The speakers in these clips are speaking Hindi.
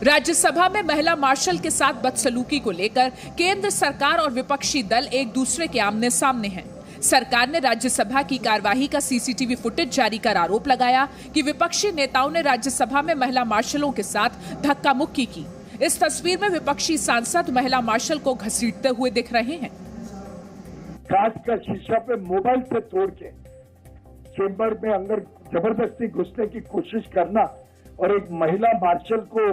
राज्यसभा में महिला मार्शल के साथ बदसलूकी को लेकर केंद्र सरकार और विपक्षी दल एक दूसरे के आमने सामने हैं। सरकार ने राज्यसभा की कार्यवाही का सीसीटीवी फुटेज जारी कर आरोप लगाया कि विपक्षी नेताओं ने राज्यसभा में महिला मार्शलों के साथ धक्का मुक्की की। इस तस्वीर में विपक्षी सांसद महिला मार्शल को घसीटते हुए दिख रहे हैं। कांच का शीशा पे मोबाइल से तोड़ के चेंबर में अंदर जबरदस्ती घुसने की कोशिश करना और एक महिला मार्शल को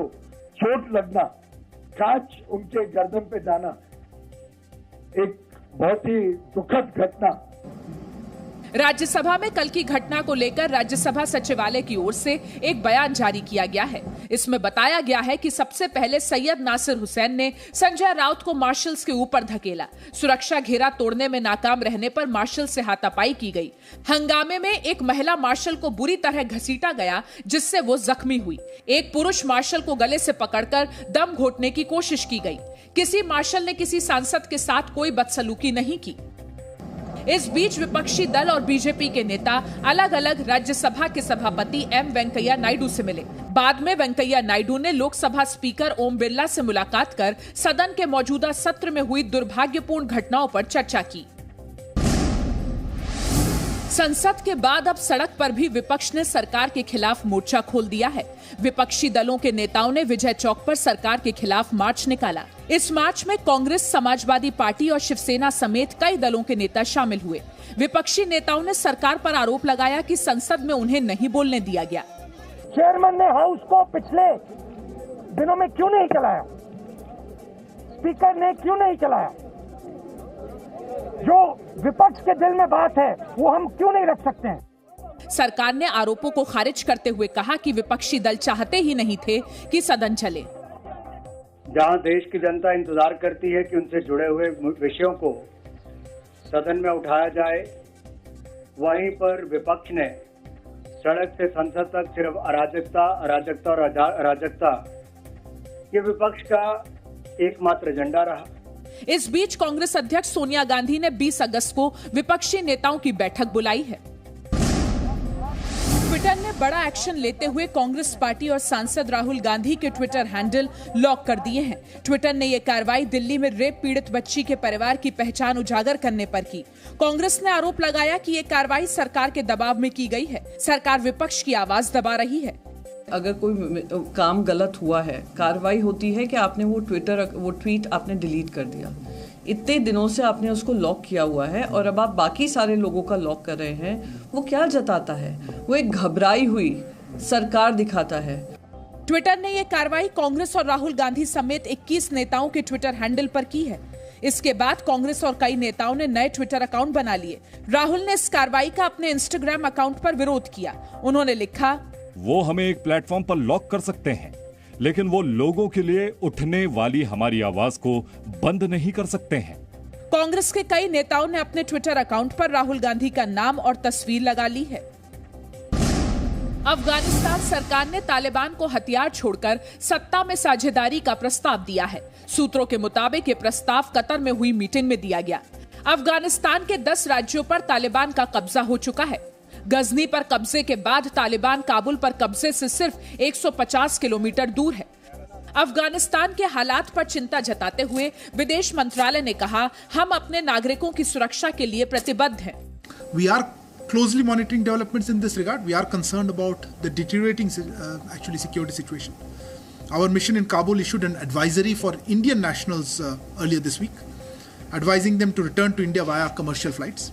चोट लगना, कांच उनके गर्दन पे जाना, एक बहुत ही दुखद घटना। राज्यसभा में कल की घटना को लेकर राज्यसभा सचिवालय की ओर से एक बयान जारी किया गया है। इसमें बताया गया है कि सबसे पहले सैयद नासिर हुसैन ने संजय राउत को मार्शल्स के ऊपर धकेला। सुरक्षा घेरा तोड़ने में नाकाम रहने पर मार्शल से हाथापाई की गई। हंगामे में एक महिला मार्शल को बुरी तरह घसीटा गया, जिससे वो जख्मी हुई। एक पुरुष मार्शल को गले से पकड़कर दम घोटने की कोशिश की गई। किसी मार्शल ने किसी सांसद के साथ कोई बदसलूकी नहीं की। इस बीच विपक्षी दल और बीजेपी के नेता अलग अलग राज्यसभा के सभापति एम वेंकैया नायडू से मिले। बाद में वेंकैया नायडू ने लोकसभा स्पीकर ओम बिरला से मुलाकात कर सदन के मौजूदा सत्र में हुई दुर्भाग्यपूर्ण घटनाओं पर चर्चा की। संसद के बाद अब सड़क पर भी विपक्ष ने सरकार के खिलाफ मोर्चा खोल दिया है। विपक्षी दलों के नेताओं ने विजय चौक पर सरकार के खिलाफ मार्च निकाला। इस मार्च में कांग्रेस, समाजवादी पार्टी और शिवसेना समेत कई दलों के नेता शामिल हुए। विपक्षी नेताओं ने सरकार पर आरोप लगाया कि संसद में उन्हें नहीं बोलने दिया गया। चेयरमैन ने हाउस को पिछले दिनों में क्यों नहीं चलाया? स्पीकर ने क्यों नहीं चलाया? जो विपक्ष के दिल में बात है वो हम क्यों नहीं रख सकते हैं? सरकार ने आरोपों को खारिज करते हुए कहा कि विपक्षी दल चाहते ही नहीं थे कि सदन चले। जहां देश की जनता इंतजार करती है कि उनसे जुड़े हुए विषयों को सदन में उठाया जाए, वहीं पर विपक्ष ने सड़क से संसद तक सिर्फ अराजकता, अराजकता और अराजकता, ये विपक्ष का एकमात्र एजेंडा रहा। इस बीच कांग्रेस अध्यक्ष सोनिया गांधी ने 20 अगस्त को विपक्षी नेताओं की बैठक बुलाई है। ट्विटर ने बड़ा एक्शन लेते हुए कांग्रेस पार्टी और सांसद राहुल गांधी के ट्विटर हैंडल लॉक कर दिए हैं। ट्विटर ने यह कार्रवाई दिल्ली में रेप पीड़ित बच्ची के परिवार की पहचान उजागर करने पर की। कांग्रेस ने आरोप लगाया कि यह कार्रवाई सरकार के दबाव में की गई है। सरकार विपक्ष की आवाज दबा रही है। अगर कोई काम गलत हुआ है, कार्रवाई होती है कि आपने वो ट्वीट आपने डिलीट कर दिया। इतने दिनों से आपने उसको लॉक किया हुआ है और अब आप बाकी सारे लोगों का लॉक कर रहे हैं। वो क्या जताता है? वो एक घबराई हुई सरकार दिखाता है। ट्विटर ने यह कार्रवाई कांग्रेस और राहुल गांधी समेत 21 नेताओं के ट्विटर हैंडल पर की है। इसके बाद कांग्रेस और कई नेताओं ने नए ट्विटर अकाउंट बना लिए। राहुल ने इस कार्रवाई का अपने इंस्टाग्राम अकाउंट पर विरोध किया। उन्होंने लिखा, वो हमें एक प्लेटफॉर्म पर लॉक कर सकते हैं, लेकिन वो लोगों के लिए उठने वाली हमारी आवाज को बंद नहीं कर सकते हैं। कांग्रेस के कई नेताओं ने अपने ट्विटर अकाउंट पर राहुल गांधी का नाम और तस्वीर लगा ली है। अफगानिस्तान सरकार ने तालिबान को हथियार छोड़कर सत्ता में साझेदारी का प्रस्ताव दिया है। सूत्रों के मुताबिक ये प्रस्ताव कतर में हुई मीटिंग में दिया गया। अफगानिस्तान के 10 राज्यों पर तालिबान का कब्जा हो चुका है। गजनी पर कब्जे के बाद तालिबान काबुल पर कब्जे से सिर्फ 150 किलोमीटर दूर है। अफगानिस्तान के हालात पर चिंता जताते हुए विदेश मंत्रालय ने कहा, हम अपने नागरिकों की सुरक्षा के लिए प्रतिबद्ध हैं। We are closely monitoring developments in this regard. We are concerned about the deteriorating security situation. Our mission in Kabul issued an advisory for Indian nationals earlier this week, advising them to return to India via commercial flights.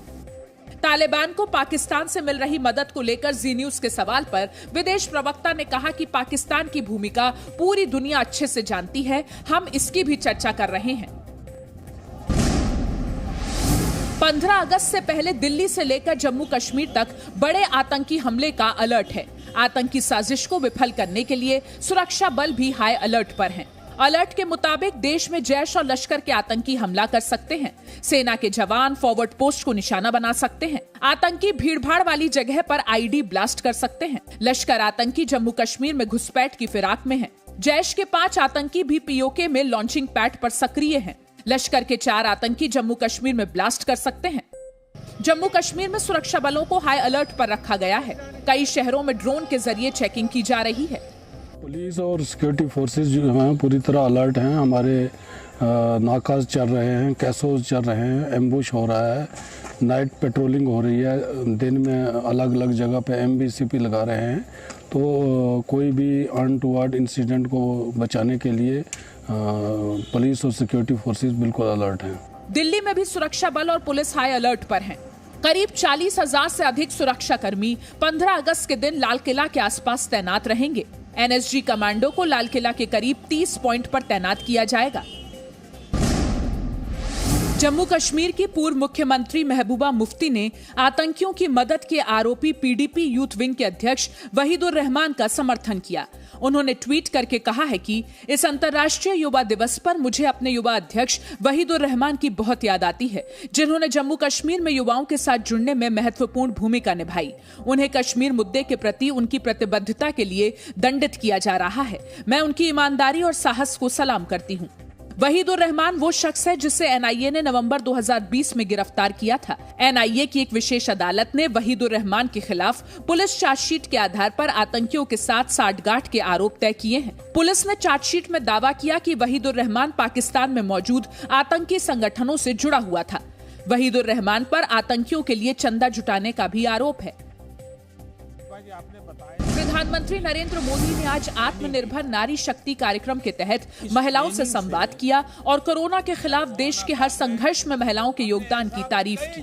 Taliban को पाकिस्तान से मिल रही मदद को लेकर जी न्यूज के सवाल पर विदेश प्रवक्ता ने कहा कि पाकिस्तान की भूमिका पूरी दुनिया अच्छे से जानती है, हम इसकी भी चर्चा कर रहे हैं। 15 अगस्त से पहले दिल्ली से लेकर जम्मू कश्मीर तक बड़े आतंकी हमले का अलर्ट है। आतंकी साजिश को विफल करने के लिए सुरक्षा बल भी हाई अलर्ट पर हैं। अलर्ट के मुताबिक देश में जैश और लश्कर के आतंकी हमला कर सकते हैं। सेना के जवान फॉरवर्ड पोस्ट को निशाना बना सकते हैं। आतंकी भीड़भाड़ वाली जगह पर आईडी ब्लास्ट कर सकते हैं। लश्कर आतंकी जम्मू कश्मीर में घुसपैठ की फिराक में है। जैश के 5 आतंकी भी पीओके में लॉन्चिंग पैड पर सक्रिय हैं। लश्कर के 4 आतंकी जम्मू कश्मीर में ब्लास्ट कर सकते हैं। जम्मू कश्मीर में सुरक्षा बलों को हाई अलर्ट पर रखा गया है। कई शहरों में ड्रोन के जरिए चेकिंग की जा रही है। पुलिस और सिक्योरिटी फोर्सेस जो हैं पूरी तरह अलर्ट हैं। हमारे नाकाज चल रहे हैं, कैसोज चल रहे हैं, एम्बुश हो रहा है, नाइट पेट्रोलिंग हो रही है, दिन में अलग अलग जगह पे MBCP लगा रहे हैं। तो कोई भी अनटुवर्ड इंसिडेंट को बचाने के लिए पुलिस और सिक्योरिटी फोर्सेस बिल्कुल अलर्ट हैं। दिल्ली में भी सुरक्षा बल और पुलिस हाई अलर्ट पर हैं। करीब 40,000 से अधिक सुरक्षा कर्मी 15 अगस्त के दिन लाल किला के आसपास तैनात रहेंगे। NSG कमांडो को लाल किला के करीब 30 पॉइंट पर तैनात किया जाएगा। जम्मू कश्मीर की पूर्व मुख्यमंत्री महबूबा मुफ्ती ने आतंकियों की मदद के आरोपी PDP यूथ विंग के अध्यक्ष वहीदुर रहमान का समर्थन किया। उन्होंने ट्वीट करके कहा है कि इस अंतर्राष्ट्रीय युवा दिवस पर मुझे अपने युवा अध्यक्ष वहीदुर रहमान की बहुत याद आती है, जिन्होंने जम्मू कश्मीर में युवाओं के साथ जुड़ने में महत्वपूर्ण भूमिका निभाई। उन्हें कश्मीर मुद्दे के प्रति उनकी प्रतिबद्धता के लिए दंडित किया जा रहा है। मैं उनकी ईमानदारी और साहस को सलाम करती हूँ। वहीदुर रहमान वो शख्स है जिसे NIA ने नवंबर 2020 में गिरफ्तार किया था। NIA की एक विशेष अदालत ने वहीदुर रहमान के खिलाफ पुलिस चार्जशीट के आधार पर आतंकियों के साथ साठगांठ के आरोप तय किए हैं। पुलिस ने चार्जशीट में दावा किया कि वहीदुर रहमान पाकिस्तान में मौजूद आतंकी संगठनों से जुड़ा हुआ था। वहीदुर रहमान पर आतंकियों के लिए चंदा जुटाने का भी आरोप है। प्रधानमंत्री नरेंद्र मोदी ने आज आत्मनिर्भर नारी शक्ति कार्यक्रम के तहत महिलाओं से संवाद किया और कोरोना के खिलाफ देश के हर संघर्ष में महिलाओं के योगदान की तारीफ की।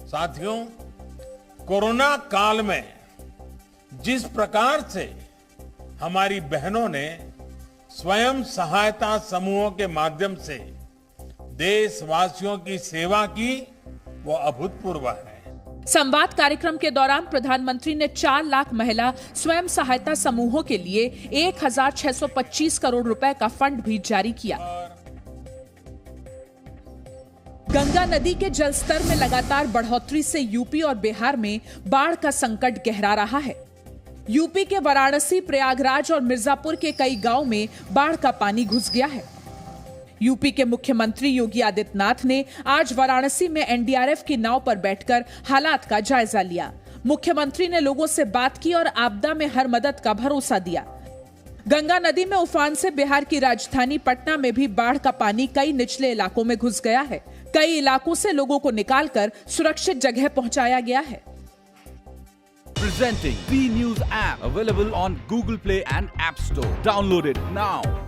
साथियों, कोरोना काल में जिस प्रकार से हमारी बहनों ने स्वयं सहायता समूहों के माध्यम से देशवासियों की सेवा की, वो अभूतपूर्व है। संवाद कार्यक्रम के दौरान प्रधानमंत्री ने 4 लाख महिला स्वयं सहायता समूहों के लिए 1,625 करोड़ रुपए का फंड भी जारी किया। गंगा नदी के जलस्तर में लगातार बढ़ोतरी से यूपी और बिहार में बाढ़ का संकट गहरा रहा है। यूपी के वाराणसी, प्रयागराज और मिर्जापुर के कई गांव में बाढ़ का पानी घुस गया है। यूपी के मुख्यमंत्री योगी आदित्यनाथ ने आज वाराणसी में NDRF की नाव पर बैठकर हालात का जायजा लिया। मुख्यमंत्री ने लोगों से बात की और आपदा में हर मदद का भरोसा दिया। गंगा नदी में उफान से बिहार की राजधानी पटना में भी बाढ़ का पानी कई निचले इलाकों में घुस गया है। कई इलाकों से लोगों को निकालकर सुरक्षित जगह पहुंचाया गया है। Presenting B News app available on Google Play and App Store. Download it now.